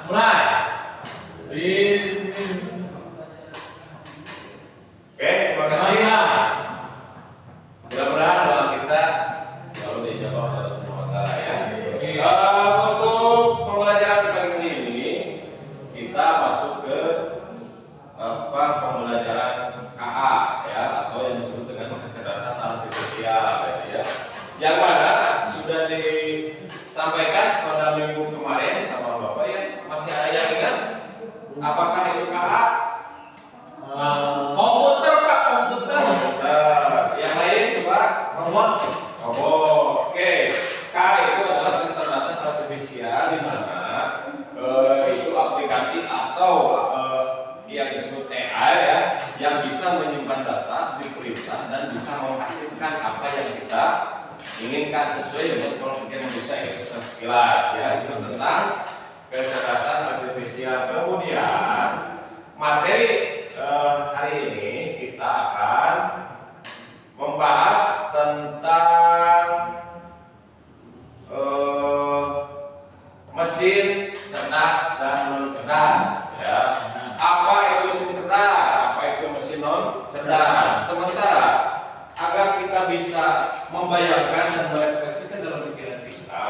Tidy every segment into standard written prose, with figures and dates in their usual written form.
mulai. Oke, terima kasih. Mudah-mudahan doa kita selalu dijawab oleh Allah Subhanahu wa Ta'ala ya. Untuk pembelajaran di pagi hari ini kita masuk ke pembelajaran KA ya, atau yang disebut dengan kecerdasan artifisial ya. Yang mana sudah disampaikan pada minggu kemarin sama Bapak ya. Masih ada yang ingat? Apakah itu KA? Komputer Pak, komputer. Yang lain coba Robot. Oke. K itu adalah kecerdasan artifisial di mana itu aplikasi atau yang disebut AI ya, yang bisa menyimpan data, diperintah dan bisa menghasilkan apa yang kita inginkan sesuai dengan pola pikir manusia yang sudah sekilas ya. Itu tentang kecerdasan artifisial. Kemudian materi hari ini kita akan membahas tentang mesin cerdas dan non cerdas ya. Apa itu mesin cerdas? Apa itu mesin non cerdas? Sementara agar kita bisa membayangkan dan merefleksikan dalam pikiran kita,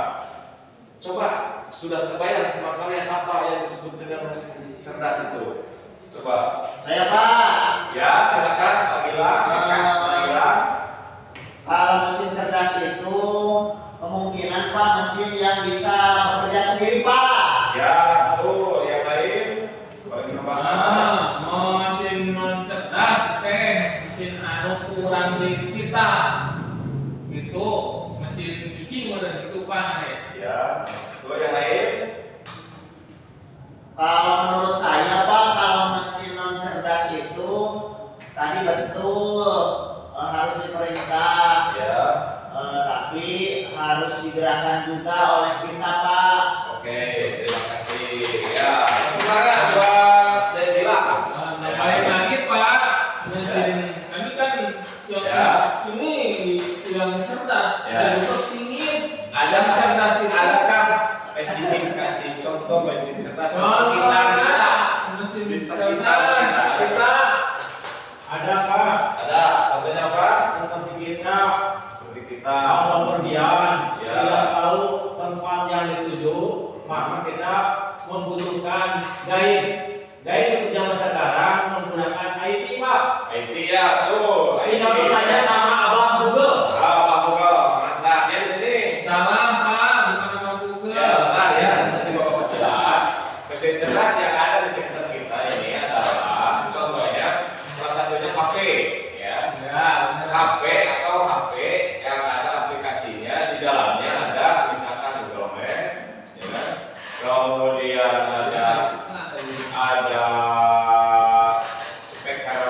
coba sudah terbayang sama kalian apa yang disebut dengan mesin cerdas itu? Coba. Saya Pak. Ya, silakan Pak Gilang. Kalau mesin cerdas itu kemungkinan Pak mesin yang bisa bekerja sendiri Pak. Ya, betul. Yang lain? Mesin non cerdas mesin anu kurang di kita. Itu mesin cuci modern itu Pak. Ya, betul. Yang lain? Kalau menurut saya Pak, kalau mesin non cerdas itu tadi betul harus diperintah, Ya. tapi harus digerakkan juga oleh kita Pak. Oke, terima kasih. Ya, sekarang buat Gilang. Baik lagi Pak, mesin kami kan yang Ya. ini yang cerdas, Ya. yang dingin. Adakah spesifikasi contoh mesin cerdas di sekitar kita? Mesin Di sekitar kita ada Pak. Ada. Contohnya apa? Seperti kita Seperti kita. kalau bepergian, Ya. tidak tahu tempat yang dituju, maka kita membutuhkan guide. Guide untuk zaman sekarang menggunakan IT Pak. IT ya, tuh. Tidak bertanya sama abang Google. Pak Google, mantap. Ya di sini. Salah Pak, bukan abang Google. Ya, bentar ya. Di sini Bapak jelas. Mesin cerdas yang ada di sekitar kita ini adalah contohnya salah satunya HP ya. Ya, benar. HP atau HP yang ada aplikasinya di dalamnya ada misalkan Google Map, ya kan? Kemudian ada speaker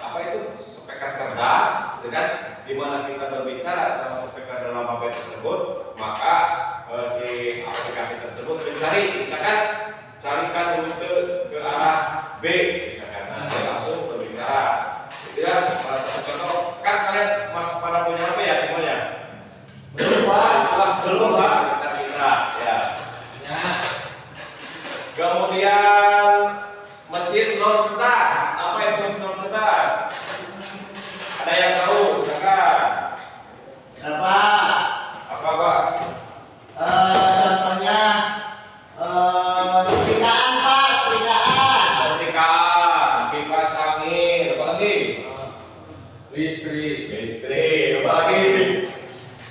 apa itu speaker cerdas, ya kan? Di mana kita berbicara sama speaker dalam HP tersebut, maka si aplikasi tersebut mencari, misalkan carikan rute ke arah B, misalkan, nah, dia langsung berbicara. Itu ya salah satu contoh. Kan kalian masih pada punya HP ya semuanya? Belum Pak, belum Pak. Sekitar kita, ya. Ya. Kemudian mesin non cerdas. Apa itu mesin non cerdas? Ada yang tahu? Silakan. Ya Pak, Apa Pak? contohnya setrikaan Pak, setrikaan. Setrikaan, kipas angin, apa lagi? Listrik, apa lagi?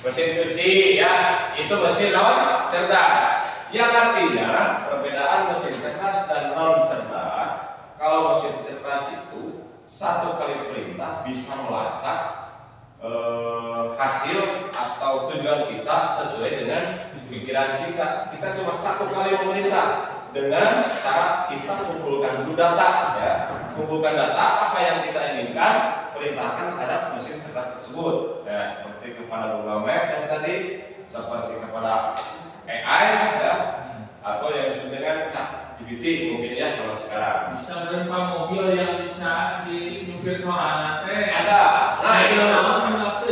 Mesin cuci, ya. Itu mesin non cerdas. Yang artinya perbedaan mesin cerdas dan non cerdas. Kalau mesin cerdas itu satu kali perintah bisa melacak hasil atau tujuan kita sesuai dengan pikiran kita. Kita cuma satu kali memerintah dengan cara kita kumpulkan dulu data, ya. Kumpulkan data apa yang kita inginkan, perintahkan terhadap mesin cerdas tersebut. Ya, seperti kepada Google Map yang tadi, seperti kepada AI, ya, atau yang disebut dengan ChatGPT mungkin ya kalau sekarang. Bisa berupa mobil yang bisa dinyupir suara teh. Ada. Nah, itu.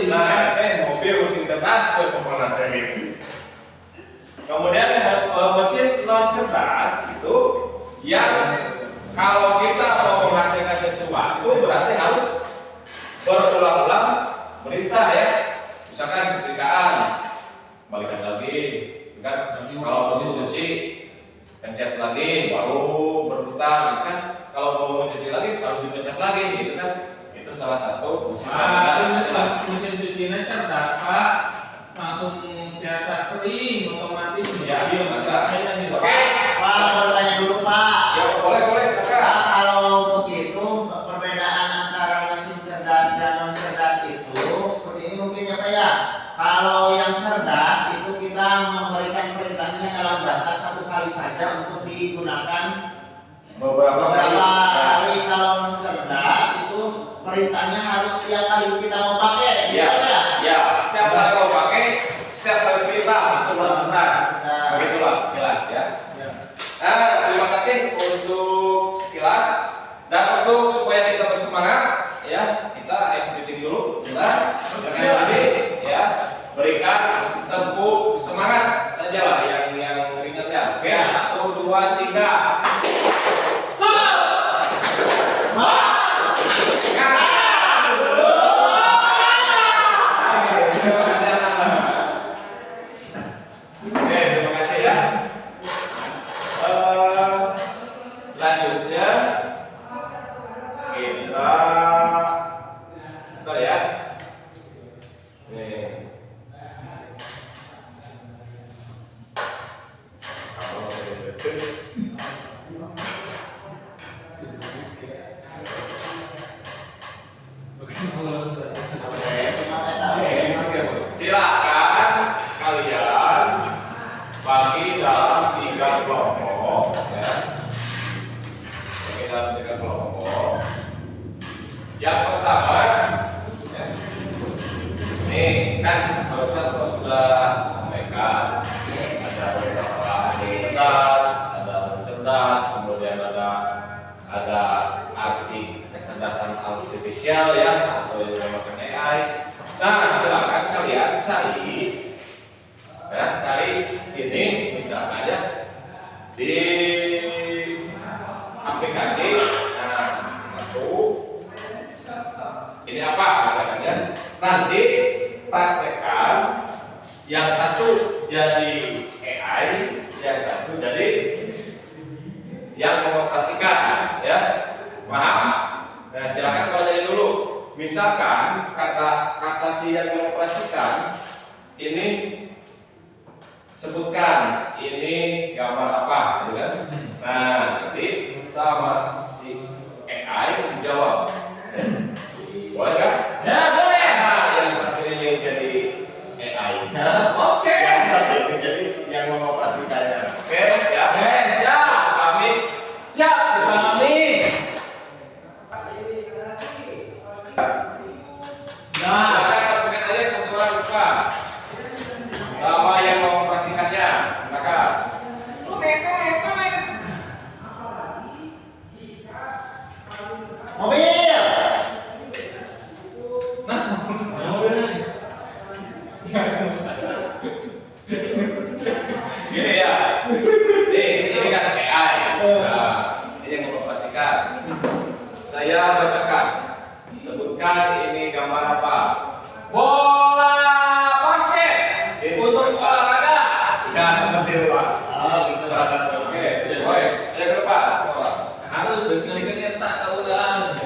Nah, Mobil mesin cerdas seperti itu. Kemudian mesin non cerdas yang kalau kita mau menghasilkan sesuatu berarti harus berulang-ulang perintah ya. Misalkan setrikaan, balikan lagi, kan? Kalau mesin cuci, pencet lagi, baru berputar, kan? Kalau mau mencuci lagi harus dipencet lagi, gitu kan? Itu salah satu mesin cerdas. Mesin cucinya cerdas Pak, langsung biasa kering, otomatis. Ya, iya, mantap. Oke. Pak, mau tanya dulu Pak. Ya, boleh, silakan. Pak, kalau begitu perbedaan antara mesin cerdas dan non cerdas itu seperti ini mungkin ya Pak ya. Kalau yang cerdas itu kita memberikan perintahnya dalam batas satu kali saja untuk digunakan Beberapa kali. Kalau non cerdas itu perintahnya harus setiap kali kita mau pakai. Ya, gitu ya? ya, setiap kali kau pakai, setiap kali perintah itu cerdas. Begitulah sekilas ya. Terima kasih untuk sekilas dan untuk supaya kita bersemangat ya, kita ice breathing dulu, bentar. Jadi ya, berikan tepuk semangat sajalah yang ringan ya. Oke, 1, 2, 3. Terima kasih ya. Selanjutnya kita bentar ya. Nih. Silakan kalian bagi dalam 3 kelompok ya. Bagi dalam 3 kelompok. Yang pertama ya. Nih kan barusan Bapak sudah sampaikan ada beberapa cerdas, ada cerdas, kemudian ada arti kecerdasan artifisial ya, atau yang dinamakan AI. Nah, silakan kalian cari ini misalkan ya di aplikasi. Nah, satu ini apa misalkan ya, nanti praktekkan yang satu jadi AI, yang satu jadi yang mengoperasikan ya, paham? Nah, silakan kalau dari dulu. Misalkan kata si yang mengoperasikan ini sebutkan ini gambar apa, gitu kan? Nah, nanti sama si AI dijawab. Boleh kan? Ya boleh. Nah, yang satu ini jadi AI. Oke. Yang satu ini jadi yang mengoperasikannya. Oke, siap? Siap. Kami Siap, dipahami. Nah, silakan praktekkan aja satu buka sama yang mengoperasikannya. Silakan. Mobil. Gini ya. Ini kan AI. Nah, ini yang mengoperasikan. Saya bacakan. Sebutkan ini gambar apa? bola basket untuk olahraga. Ya, seperti itu Pak. Oh, gitu. Salah satu. Oke, boleh. Ayo ke depan. Harus berkali-kali tak tahu dalam.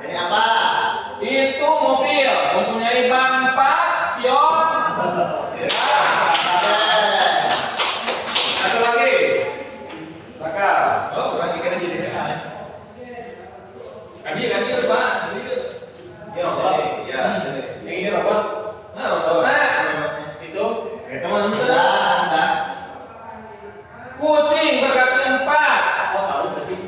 Ini apa? Itu mobil mempunyai ban 4 spion. Satu lagi. Bakal. Oh, kurang ikan aja deh. Kadi Pak. Ya, ya, sini. Yang ini robot. Nah, robotnya Itu teman-teman. Kucing berkaki 4. oh, tahu kecil.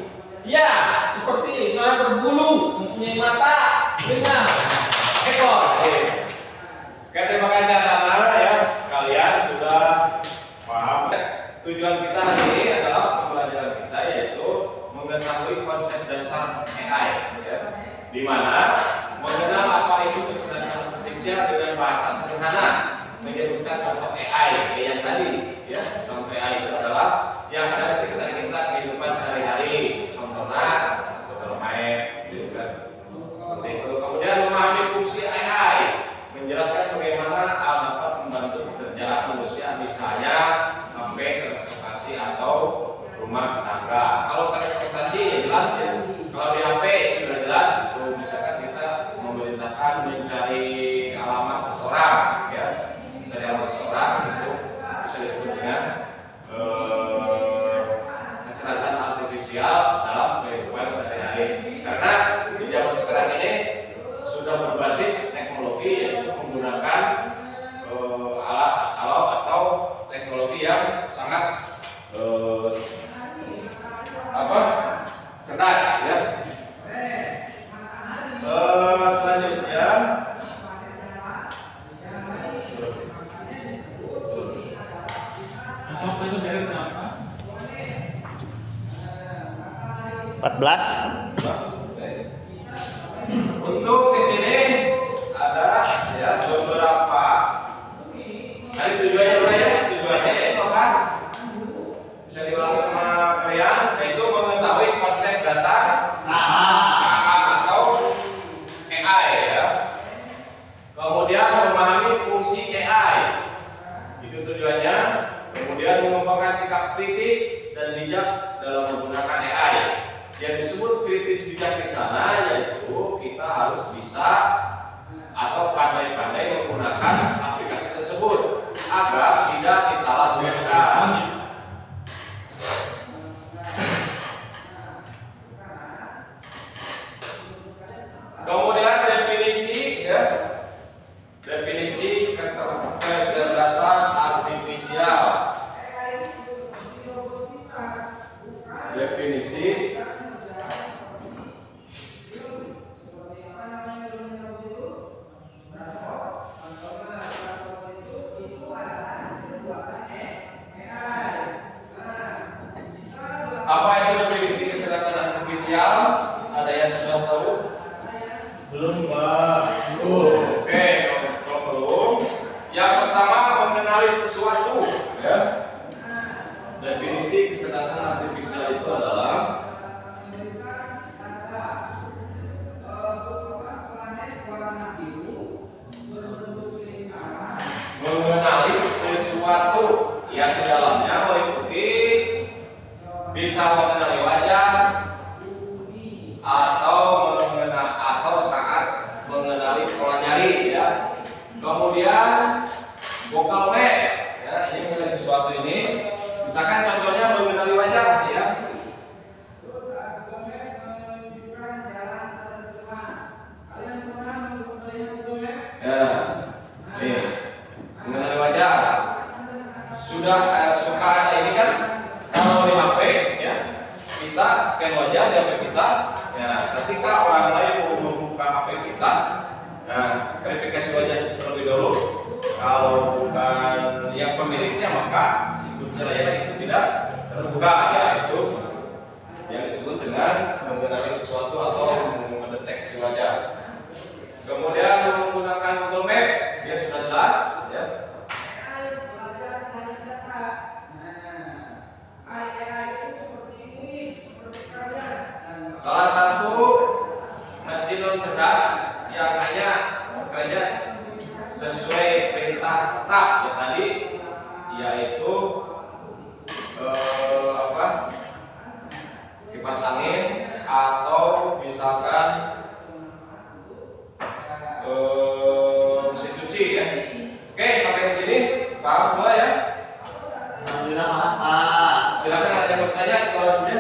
Ya, seperti suara berbulu, mempunyai mata, telinga, ekor. Oke, terima kasih anak-anak ya. Kalian sudah paham. Tujuan kita hari ini adalah pembelajaran kita yaitu mengetahui konsep dasar AI ya. Di mana mengenal apa itu kecerdasan artifisial dengan bahasa sederhana, menyebutkan contoh AI yang tadi ya. Contoh AI adalah yang sangat cerdas ya. Selanjutnya Apa itu dari kenapa? 14. untuk di sini ada ya beberapa. Nah, tujuannya apa ya? Tujuannya yaitu apa? Bisa diulangi sama kalian, yaitu mengetahui konsep dasar atau AI ya. Kemudian memahami fungsi AI. Itu tujuannya. Kemudian mengembangkan sikap kritis dan bijak dalam menggunakan AI. Yang disebut kritis bijak di sana yaitu kita harus bisa atau pandai-pandai menggunakan aplikasi tersebut agar tidak disalahgunakan. Kemudian definisi ya. Definisi kecerdasan artifisial. Definisi apa itu definisi kecerdasan artifisial? Ada yang sudah tahu? Belum, Pak. Oke, kalau belum. Yang pertama mengenali sesuatu ya. Definisi kecerdasan artifisial itu adalah mengenali sesuatu yang di dalamnya meliputi bisa mengenali wajah atau saat mengenali pola nyari ya. Kemudian vocal map ya, ini mengenali sesuatu ini. Misalkan contohnya mengenali wajah ya. Ya, nih mengenali wajah. Sudah suka ada ini kan kalau di HP ya, kita scan wajah di HP kita. Ya, ketika orang lain mau membuka HP kita, nah verifikasi wajah terlebih dahulu. Kalau bukan yang pemiliknya maka si kunci layarnya itu tidak terbuka ya, itu yang disebut dengan mengenali sesuatu atau mendeteksi wajah. Kemudian menggunakan Google Map ya sudah jelas ya. Salah satu mesin non cerdas yang hanya bekerja sesuai perintah tetap ya tadi, yaitu kipas angin atau misalkan mesin cuci ya. Oke, sampai di sini paham semua ya? Alhamdulillah Pak. Silakan ada yang bertanya selanjutnya.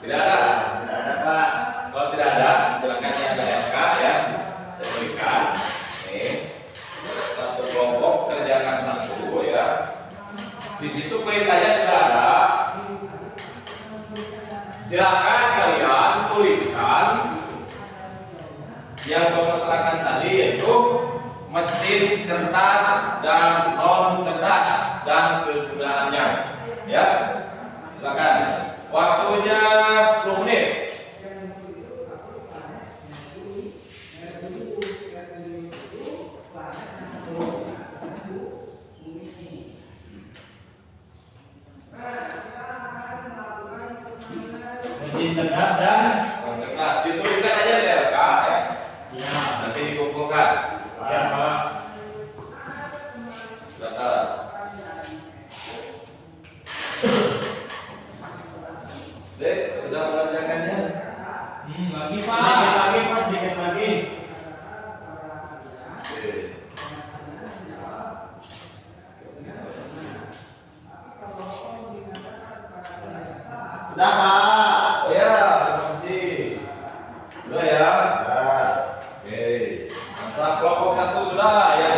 Tidak ada. Tidak ada Pak. Kalau tidak ada, silakan yang ada RK ya. Saya berikan. Nih, satu kelompok kerjakan satu ya. Di situ perintahnya sudah ada. Silakan kalian tuliskan yang Bapak terangkan tadi, yaitu mesin cerdas dan non cerdas dan kegunaannya. Ya, silakan. Waktunya 10 menit. Mesin cerdas dan Non cerdas dituliskan aja di RK ya. ya, Nanti dikumpulkan. ya Pak. Silakan. Dek, sudah mengerjakannya? Lagi Pak. Sedikit lagi Pak, sedikit lagi. Oke. Sudah Pak. Oh ya, terima kasih. Sudah ya. Sudah. Oke. Mantap, kelompok satu sudah. Yang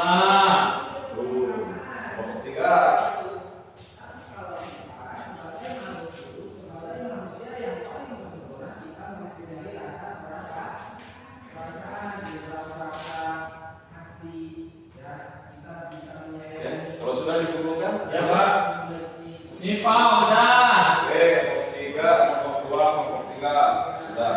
Kelompok 3. Ya, kalau sudah dikumpulkan, Ya Pak. Ini Pak udah. oke, kelompok 3, kelompok 2, kelompok 3 sudah.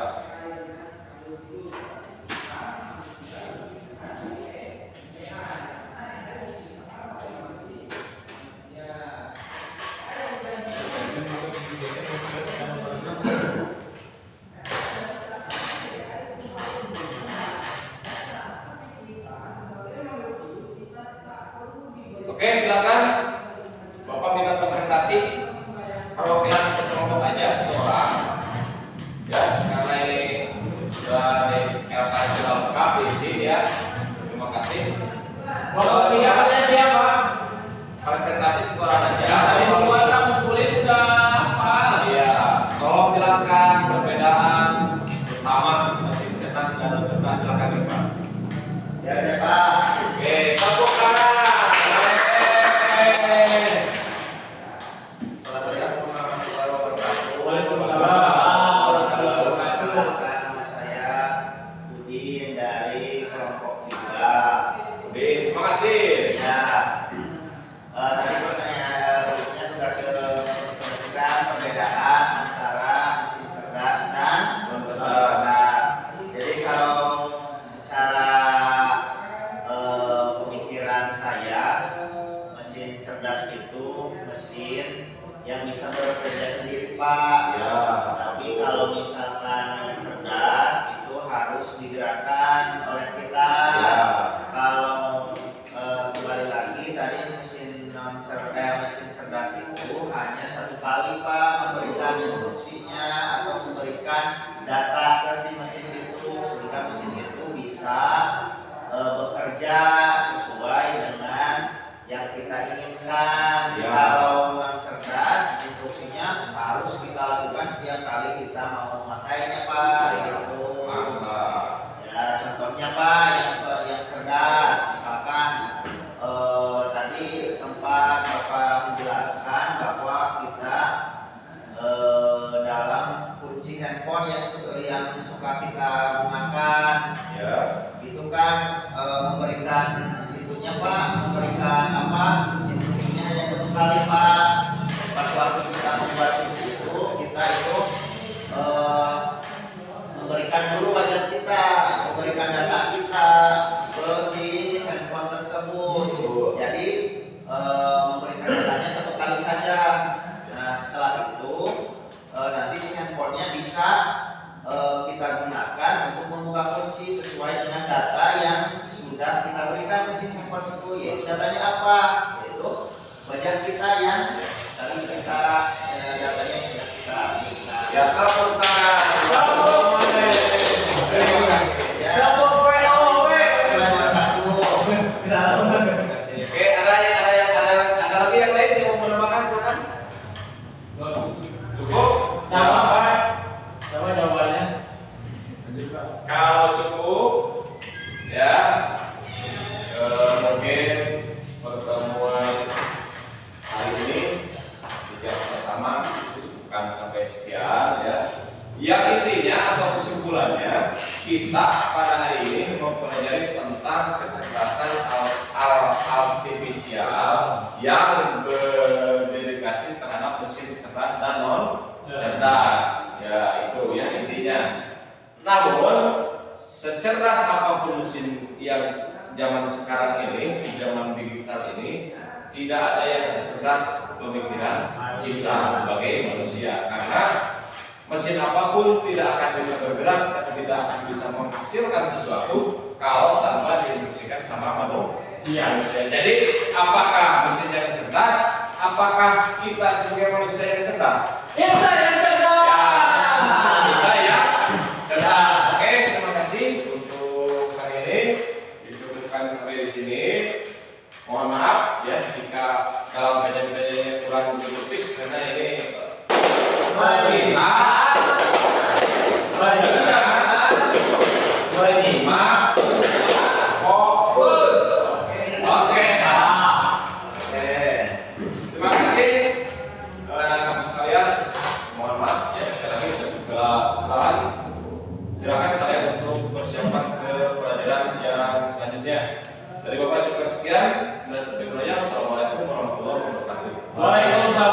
Oke, silakan. Bapak minta presentasi perwakilan satu kelompok aja, satu orang. Ya, karena ini sudah di LKS sudah lengkap diisi ya. Terima kasih. Bapak tiga katanya siapa? Presentasi satu orang aja. Ya, tadi dua orang ngumpulin udah apa? Iya, tolong jelaskan perbedaan utama mesin cerdas dan non cerdas. Silakan Pak. Ya saya Pak. Oke, tepuk tangan. Assalamualaikum warahmatullahi wabarakatuh. Waalaikumsalam. Perkenalkan, nama saya Udin dari kelompok 3. Udin, semangat Din. Ya, tadi pertanyaannya sudah menjelaskan perbedaan antara mesin cerdas dan non cerdas. Jadi kalau secara pemikiran saya, mesin cerdas itu mesin yang bisa bekerja sendiri Pak. Ya. Tapi kalau misalkan non cerdas itu harus digerakkan oleh kita. Ya. Kalau kembali lagi tadi mesin cerdas itu hanya satu kali Pak memberikan instruksinya atau memberikan data ke si mesin itu sehingga mesin itu bisa bekerja sesuai dengan yang kita inginkan. Ya. Kalau non cerdas instruksinya harus kita lakukan setiap kali kita mau memakainya Pak gitu. Mantap. Ya, contohnya Pak yang cerdas, misalkan tadi sempat Bapak menjelaskan bahwa kita dalam kunci handphone yang suka kita gunakan, Ya. itu kan memberikan itunya Pak, memberikan apa? Instruksinya hanya satu kali Pak. Pas waktu kita membuat kunci itu, kita itu memberikan dulu wajah kita, memberikan data kita ke si handphone tersebut. Jadi memberikan datanya satu kali saja. Nah setelah itu nanti si handphonenya bisa kita gunakan untuk membuka kunci sesuai dengan data yang sudah kita berikan ke si handphone itu. Yaitu datanya apa? Yaitu wajah kita yang tadi kita datanya yang sudah kita berikan. Ya, tepuk tangan. Oke, ada lagi yang lain yang mau menambahkan silakan. Cukup? Sama Pak. Sama jawabannya. Kalau cukup, ya mungkin pertemuan hari ini di jam pertama cukupkan sampai sekian ya. Yang intinya atau kesimpulannya kita pada hari ini mempelajari tentang kecerdasan artifisial yang berdedikasi terhadap mesin cerdas dan non cerdas. Ya itu ya intinya. Namun secerdas apapun mesin yang zaman sekarang ini, di zaman digital ini, tidak ada yang secerdas pemikiran kita sebagai manusia, karena mesin apapun tidak akan bisa bergerak dan tidak akan bisa menghasilkan sesuatu kalau tanpa diinstruksikan sama manusia. Jadi apakah mesin yang cerdas? Apakah kita sebagai manusia yang cerdas? Kita yang cerdas. Ya, kita yang cerdas. Oke, terima kasih untuk hari ini. Dicukupkan sampai di sini. Mohon maaf ya jika dalam beda-bedanya kurang dilukis karena ini fokus. silakan. Silakan kalian untuk persiapan ke pelajaran yang selanjutnya. Dari Bapak cukup sekian dan terima kasih. Assalamualaikum warahmatullahi wabarakatuh. Waalaikumsalam.